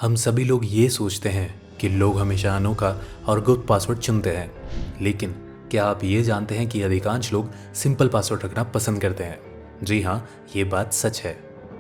हम सभी लोग ये सोचते हैं कि लोग हमेशा अनोखा और गुप्त पासवर्ड चुनते हैं, लेकिन क्या आप ये जानते हैं कि अधिकांश लोग सिंपल पासवर्ड रखना पसंद करते हैं? जी हाँ, ये बात सच है।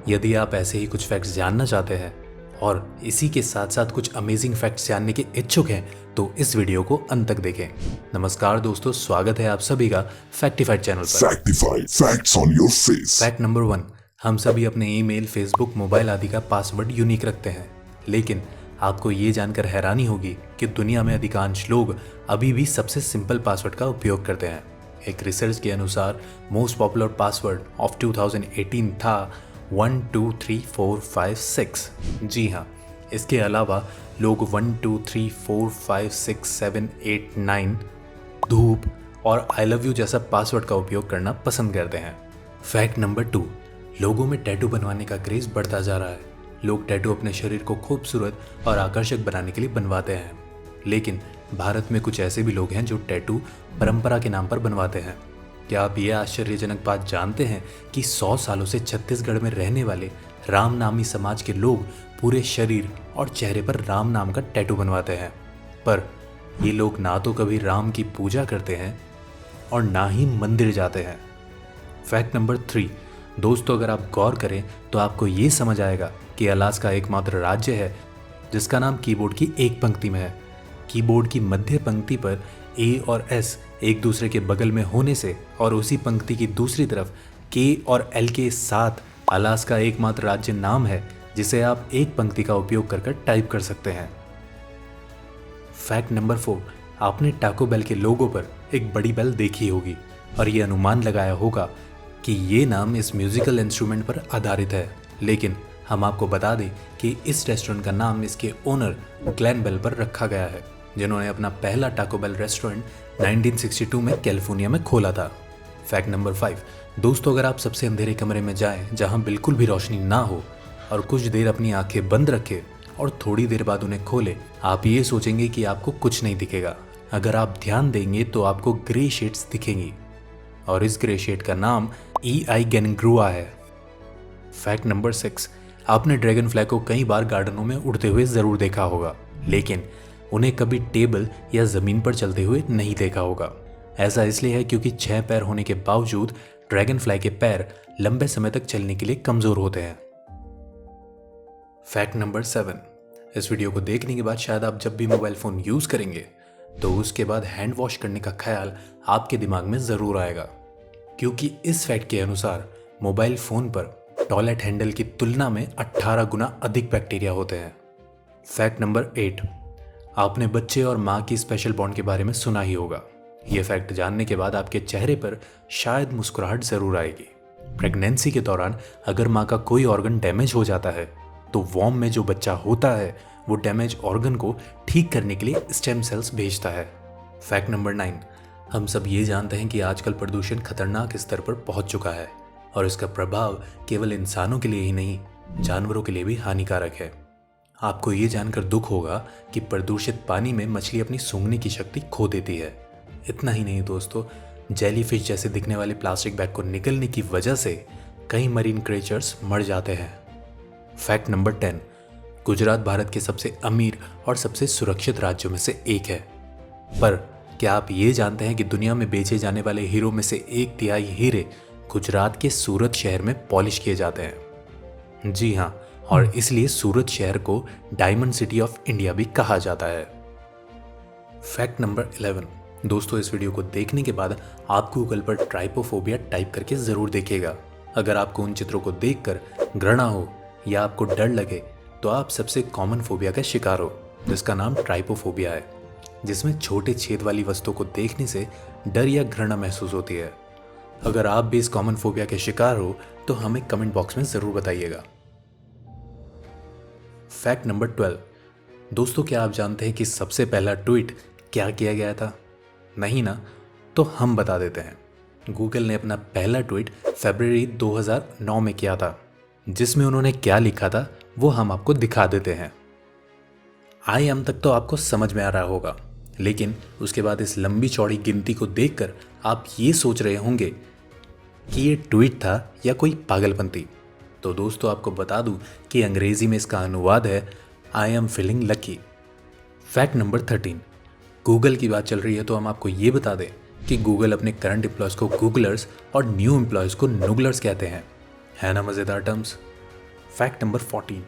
यदि आप ऐसे ही कुछ फैक्ट्स जानना चाहते हैं और इसी के साथ साथ कुछ अमेजिंग फैक्ट्स जानने के इच्छुक हैं, तो इस वीडियो को अंत तक देखें। नमस्कार दोस्तों, स्वागत है आप सभी का फैक्टिफाइड चैनल पर। Factified, facts on your face. Fact number 1, हम सभी अपने ईमेल, फेसबुक, मोबाइल आदि का पासवर्ड यूनिक रखते हैं, लेकिन आपको ये जानकर हैरानी होगी कि दुनिया में अधिकांश लोग अभी भी सबसे सिंपल पासवर्ड का उपयोग करते हैं। एक रिसर्च के अनुसार मोस्ट पॉपुलर पासवर्ड ऑफ 2018 था 123456। जी हाँ, इसके अलावा लोग 12345678 धूप और आई लव यू जैसा पासवर्ड का उपयोग करना पसंद करते हैं। फैक्ट नंबर 2, लोगों में टैटू बनवाने का क्रेज बढ़ता जा रहा है। लोग टैटू अपने शरीर को खूबसूरत और आकर्षक बनाने के लिए बनवाते हैं, लेकिन भारत में कुछ ऐसे भी लोग हैं जो टैटू परंपरा के नाम पर बनवाते हैं। क्या आप ये आश्चर्यजनक बात जानते हैं कि 100 सालों से छत्तीसगढ़ में रहने वाले राम नामी समाज के लोग पूरे शरीर और चेहरे पर राम नाम का टैटू बनवाते हैं? पर ये लोग ना तो कभी राम की पूजा करते हैं और ना ही मंदिर जाते हैं। फैक्ट नंबर 3, दोस्तों अगर आप गौर करें तो आपको ये समझ आएगा कि अलास्का एकमात्र राज्य है जिसका नाम कीबोर्ड की एक पंक्ति में है। कीबोर्ड की मध्य पंक्ति पर ए और एस एक दूसरे के बगल में होने से और उसी पंक्ति की दूसरी तरफ के और एल के साथ अलास्का एकमात्र राज्य नाम है जिसे आप एक पंक्ति का उपयोग कर टाइप कर सकते हैं। फैक्ट नंबर 4, आपने टाको बेल के लोगो पर एक बड़ी बेल देखी होगी और ये अनुमान लगाया होगा कि ये नाम इस म्यूजिकल इंस्ट्रूमेंट पर आधारित है, लेकिन हम आपको बता दें कि इस रेस्टोरेंट का नाम इसके ओनर ग्लेन बेल पर रखा गया है, जिन्होंने अपना पहला टाको बेल रेस्टोरेंट 1962 में कैलिफोर्निया में खोला था। फैक्ट नंबर 5, दोस्तों अगर आप सबसे अंधेरे कमरे में जाएं जहां बिल्कुल भी रोशनी ना हो और कुछ देर अपनी आंखें बंद रखें और थोड़ी देर बाद उन्हें खोलें, आप ये सोचेंगे कि आपको कुछ नहीं दिखेगा। अगर आप ध्यान देंगे तो आपको ग्रे शेड्स दिखेंगी और इस ग्रे शेड का नाम ईआइगेनग्रुआ है। फैक्ट नंबर 6, आपने ड्रैगन फ्लाई को कई बार गार्डनों में उड़ते हुए जरूर देखा होगा, लेकिन उन्हें कभी टेबल या जमीन पर चलते हुए नहीं देखा होगा। ऐसा इसलिए है क्योंकि 6 पैर होने के बावजूद ड्रैगन फ्लाई के पैर लंबे समय तक चलने के लिए कमजोर होते हैं। फैक्ट नंबर 7, इस वीडियो को देखने के बाद शायद आप जब भी मोबाइल फोन यूज करेंगे तो उसके बाद हैंड वॉश करने का ख्याल आपके दिमाग में जरूर आएगा, क्योंकि इस फैक्ट के अनुसार मोबाइल फोन पर टॉयलेट हैंडल की तुलना में 18 गुना अधिक बैक्टीरिया होते हैं। फैक्ट नंबर 8, आपने बच्चे और माँ की स्पेशल बॉन्ड के बारे में सुना ही होगा। यह फैक्ट जानने के बाद आपके चेहरे पर शायद मुस्कुराहट जरूर आएगी। प्रेगनेंसी के दौरान अगर माँ का कोई ऑर्गन डैमेज हो जाता है तो वॉम में जो बच्चा होता है वो डैमेज ऑर्गन को ठीक करने के लिए स्टेम सेल्स भेजता है। फैक्ट नंबर 9, हम सब ये जानते हैं कि आजकल प्रदूषण खतरनाक स्तर पर पहुंच चुका है और इसका प्रभाव केवल इंसानों के लिए ही नहीं, जानवरों के लिए भी हानिकारक है। आपको ये जानकर दुख होगा कि प्रदूषित पानी में मछली अपनी सूंघने की शक्ति खो देती है। इतना ही नहीं दोस्तों, जेलीफिश जैसे दिखने वाले प्लास्टिक बैग को निकलने की वजह से कई मरीन क्रिएचर्स मर जाते हैं। फैक्ट नंबर 10, गुजरात भारत के सबसे अमीर और सबसे सुरक्षित राज्यों में से एक है। पर क्या आप ये जानते हैं कि दुनिया में बेचे जाने वाले हीरो में से 1/3 हीरे गुजरात के सूरत शहर में पॉलिश किए जाते हैं? जी हाँ, और इसलिए सूरत शहर को डायमंड सिटी ऑफ इंडिया भी कहा जाता है। फैक्ट नंबर 11, दोस्तों इस वीडियो को देखने के बाद आप गूगल पर ट्राइपोफोबिया टाइप करके जरूर देखिएगा। अगर आपको उन चित्रों को देखकर घृणा हो या आपको डर लगे तो आप सबसे कॉमन फोबिया का शिकार हो, जिसका नाम ट्राइपोफोबिया है, जिसमें छोटे छेद वाली वस्तुओं को देखने से डर या घृणा महसूस होती है। अगर आप भी इस कॉमन फोबिया के शिकार हो तो हमें कमेंट बॉक्स में जरूर बताइएगा। फैक्ट नंबर 12, दोस्तों क्या आप जानते हैं कि सबसे पहला ट्वीट क्या किया गया था? नहीं ना, तो हम बता देते हैं। गूगल ने अपना पहला ट्वीट फरवरी 2009 में किया था, जिसमें उन्होंने क्या लिखा था वो हम आपको दिखा देते हैं। आई एम तक तो आपको समझ में आ रहा होगा, लेकिन उसके बाद इस लंबी चौड़ी गिनती को देखकर आप ये सोच रहे होंगे कि ये ट्वीट था या कोई पागलपंती। तो दोस्तों आपको बता दूं कि अंग्रेजी में इसका अनुवाद है I am feeling lucky. Fact number 13, Google की बात चल रही है तो हम आपको ये बता दें कि गूगल अपने करंट एम्प्लॉयज़ को गूगलर्स और न्यू एम्प्लॉयज़ को नूगलर्स कहते हैं। है ना मज़ेदार टर्म्स। फैक्ट नंबर 14,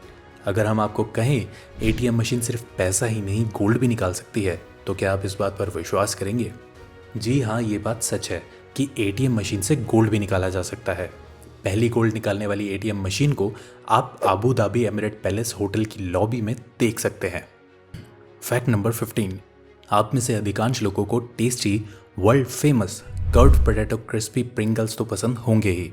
अगर हम आपको कहें एटीएम मशीन सिर्फ पैसा ही नहीं गोल्ड भी निकाल सकती है तो क्या आप इस बात पर विश्वास करेंगे? जी हाँ, ये बात सच है कि एटीएम मशीन से गोल्ड भी निकाला जा सकता है। पहली गोल्ड निकालने वाली एटीएम मशीन को आप Abu Dhabi emirate palace hotel की लॉबी में देख सकते हैं। फैक्ट नंबर 15, आप में से अधिकांश लोगों को tasty world famous curved potato crispy Pringles तो पसंद होंगे ही,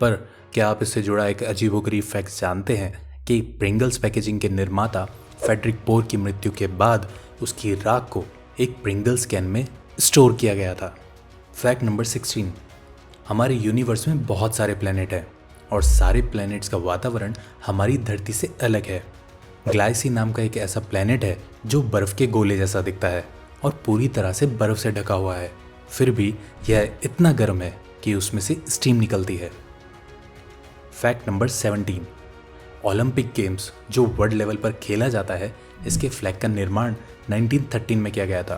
पर क्या आप इससे जुड़ा एक अजीबोगरीब फैक्ट जानते हैं कि प्रिंगल्स पैकेजिंग के निर्माता फेडरिक पोर की मृत्यु के बाद उसकी राख को एक प्रिंगल्स कैन में स्टोर किया गया था। फैक्ट नंबर 16, हमारे यूनिवर्स में बहुत सारे प्लैनेट हैं और सारे प्लैनेट्स का वातावरण हमारी धरती से अलग है। ग्लाइसी नाम का एक ऐसा प्लैनेट है जो बर्फ़ के गोले जैसा दिखता है और पूरी तरह से बर्फ़ से ढका हुआ है, फिर भी यह इतना गर्म है कि उसमें से स्टीम निकलती है। फैक्ट नंबर 17, ओलंपिक गेम्स जो वर्ल्ड लेवल पर खेला जाता है, इसके फ्लैग का निर्माण 1913 में किया गया था।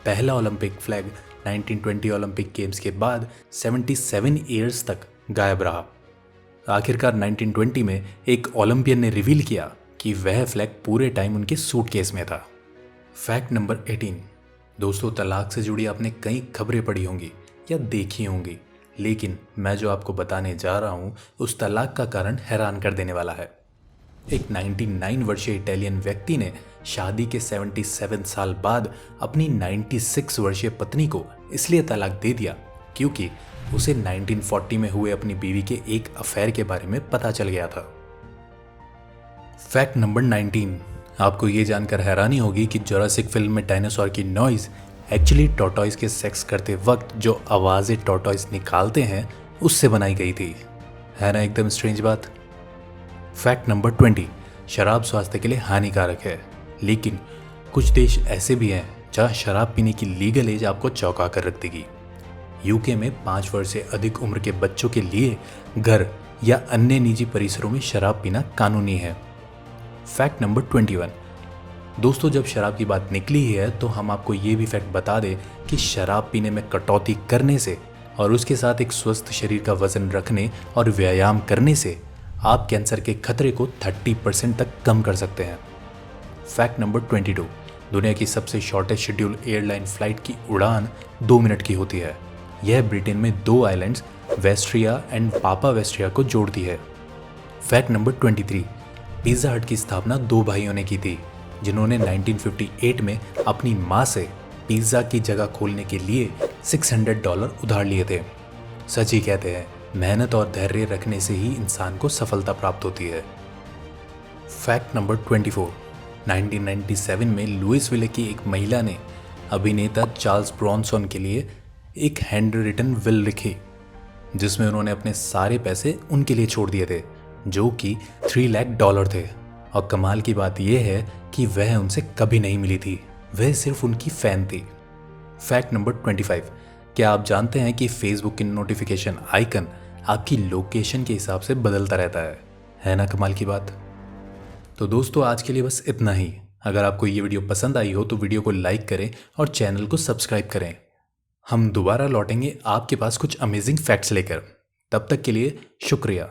पहला ओलंपिक फ्लैग 1920 ओलंपिक गेम्स के बाद 77 ईयर्स तक गायब रहा। आखिरकार 1920 में एक ओलंपियन ने रिवील किया कि वह फ्लैग पूरे टाइम उनके सूटकेस में था। फैक्ट नंबर 18, दोस्तों तलाक से जुड़ी आपने कई खबरें पढ़ी होंगी या देखी होंगी, लेकिन मैं जो आपको बताने जा रहा हूँ उस तलाक का कारण हैरान कर देने वाला है। एक 99 वर्षीय इटालियन व्यक्ति ने शादी के 77 साल बाद अपनी 96 वर्षीय पत्नी को इसलिए तलाक दे दिया क्योंकि उसे 1940 में हुए अपनी बीवी के एक अफेयर के बारे में पता चल गया था। फैक्ट नंबर 19, आपको ये जानकर हैरानी होगी कि जोरासिक फिल्म में डायनासोर की नॉइज़ एक्चुअली टॉर्टॉइस के सेक्स करते वक्त जो आवाज़ें टॉर्टॉइस निकालते हैं उससे बनाई गई थी। है ना एकदम स्ट्रेंज बात। फैक्ट नंबर 20, शराब स्वास्थ्य के लिए हानिकारक है, लेकिन कुछ देश ऐसे भी हैं जहाँ शराब पीने की लीगल एज आपको चौंका कर रख देगी। यूके में 5 वर्ष से अधिक उम्र के बच्चों के लिए घर या अन्य निजी परिसरों में शराब पीना कानूनी है। फैक्ट नंबर 21, दोस्तों जब शराब की बात निकली है तो हम आपको ये भी फैक्ट बता दें कि शराब पीने में कटौती करने से और उसके साथ एक स्वस्थ शरीर का वजन रखने और व्यायाम करने से आप कैंसर के खतरे को 30% तक कम कर सकते हैं। फैक्ट नंबर 22, दुनिया की सबसे शॉर्टेस्ट शेड्यूल एयरलाइन फ्लाइट की उड़ान 2 मिनट की होती है। यह ब्रिटेन में 2 आइलैंड्स वेस्ट्रिया एंड पापा वेस्ट्रिया को जोड़ती है। फैक्ट नंबर 23, पिज़्ज़ा हट की स्थापना 2 भाइयों ने की थी जिन्होंने 1958 में अपनी माँ से पिज़्ज़ा की जगह खोलने के लिए $600 उधार लिए थे। सच ही कहते हैं, मेहनत और धैर्य रखने से ही इंसान को सफलता प्राप्त होती है। फैक्ट नंबर 24, 1997 में लुइसविले की एक महिला ने अभिनेता चार्ल्स ब्रॉनसन के लिए एक हैंड रिटन विल लिखी जिसमें उन्होंने अपने सारे पैसे उनके लिए छोड़ दिए थे जो कि $3 लाख थे। और कमाल की बात यह है कि वह उनसे कभी नहीं मिली थी, वह सिर्फ उनकी फ़ैन थी। फैक्ट नंबर 25, क्या आप जानते हैं कि फेसबुक की नोटिफिकेशन आइकन आपकी लोकेशन के हिसाब से बदलता रहता है ना कमाल की बात। तो दोस्तों आज के लिए बस इतना ही। अगर आपको ये वीडियो पसंद आई हो तो वीडियो को लाइक करें और चैनल को सब्सक्राइब करें। हम दोबारा लौटेंगे आपके पास कुछ अमेजिंग फैक्ट्स लेकर। तब तक के लिए शुक्रिया।